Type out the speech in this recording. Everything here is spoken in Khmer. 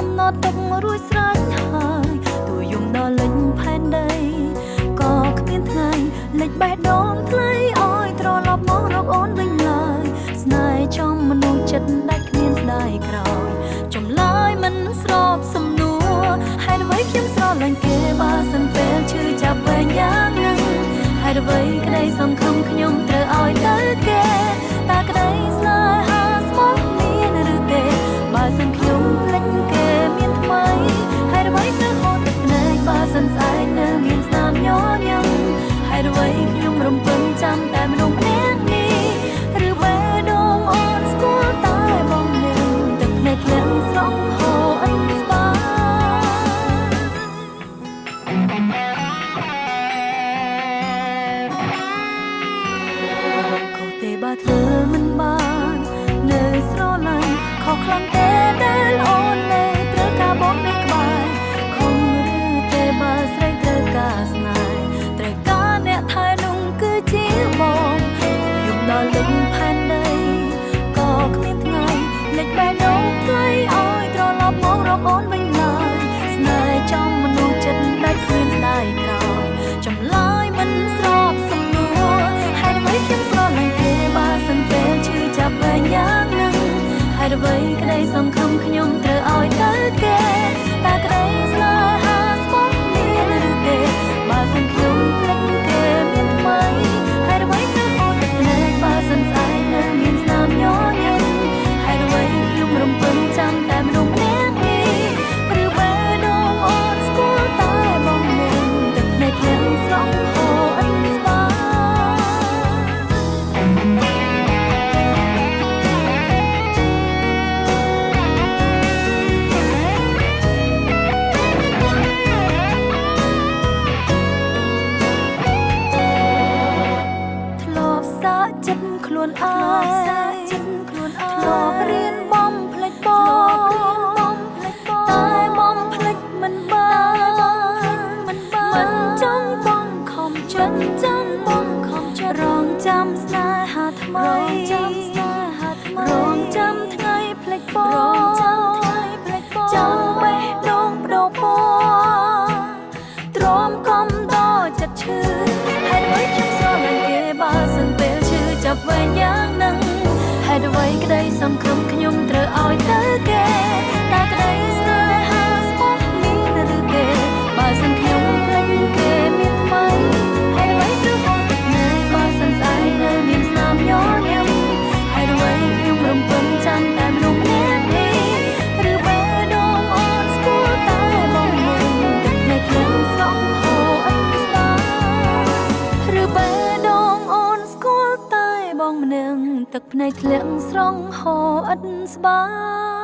កំណត់ទុករួចស្រេចហើយទូយំដល់លេចផែនដីក៏គ្មានថ្ងៃលេចបេះដូងថ្លៃឲ្យត្រឡប់មករកអូនវិញឡើយស្នេហ៍ចំមនុស្សចិត្តដាច់គ្មានស្ដាយក្រោយចម្លើយមិនស្របសំណួរហេតុអ្វីខ្ញុំស្រឡាញ់គេបើសិនពេលឈឺចាប់វែងយ៉ាងហ្នឹងហេតុអ្វីក្តីសង្ឃឹមខ្ញុំត្រូវឲ្យទៅគេតើក្តីស្នេហាស្មោះមានឬទេបើសិនខ្ញុំភ្លេចគេមានថ្មីហេតុអ្វីទៅហូតទឹកភ្នែកបើសិនស្អែកនៅមានស្នាមញញឹមហេតុអ្វីខ្ញុំរំពឹងចាំតែមនុស្សម្នាក់នេះឬបេះដូងអូនស្គាល់តែបងនឹងទឹកភ្នែកភ្លៀងស្រង់ហូរអិនស្បាក៏ទេបើធ្វើមិនបាននៅស្រឡាញ់ខុសខ្លាំងទេដែលអូននៅត្រូវការបងនៅក្បែរខំឬទេបើស្រីត្រូវការស្នេហ៍ត្រូវការអ្នកថែនោះគឺជាបងយំដល់លេចផែនដីក៏គ្មានថ្ងៃលេចបេះដូងថ្លៃឲ្យត្រឡប់មករកអូនវិញឡើយស្នេហ៍ចំមនុស្សចិត្តដាច់គ្មានស្ដាយក្រោយចម្លើយមិនស្របសំណួរហេតុអ្វីខ្ញុំស្រឡាញ់គេបើសិនពេលឈឺចាប់វែងយ៉ាងហ្នឹងហេតុអ្វីក្តីសង្ឃឹមខ្ញុំត្រូវឲ្យទៅគេតើក្តីស្នេហាស្មោះមានឬទេបើសិនខ្ញុំភ្លេចគេមានថ្មីហេតុអ្វីទៅអូនភ្នែកបើសិនស្អែកនៅមានស្នាមញញឹមហេតុអ្វីខ្ញុំរំពឹងចាំតែមនុស្សម្នាក់នេះឬបេះដូងអូនស្គាល់តែបងនឹងទឹកភ្នែកភ្លៀងស្រង់ហូរអិនស្បាចិត្តខ្លួនឯងធ្លាប់រៀនបំភ្លេចបងតែបំភ្លេចមិនបានមិនចង់បងខំចិត្តរងចាំស្នេហាថ្មីរងចាំថ្ងៃភ្លេចបងចាំបេះដូងបដូរពណ៌ទ្រាំកំដរចិត្តឈឺហេតុអ្វីខ្ញុំស្រឡាញ់គេបើសិនពេលចាប់វែងយ៉ាងហ្នឹងហេតុអ្វីក្តីសង្ឃឹមខ្ញុំត្រូវឲ្យទៅគេតើក្តីស្នេហាស្មោះមានឬទេបើសិនខ្ញុំភ្លេចគេមានថ្មីហេតុអ្វីទៅហូរទឹកភ្នែកបើសិនស្អែកនៅមានស្នាមញញឹមហេតុអ្វីខ្ញុំរំពឹងចាំតែមនុស្សម្នាក់នេះឬបេះដូងអូនស្គាល់តែបងនឹងទឹកភ្នែកភ្លៀងស្រង់ហូរអិនស្បាឬបេះដូងអូនស្គាល់តែបងម្នាក់ទឹកភ្នែកធ្លាក់ស្រង់ហូរអិនស្បា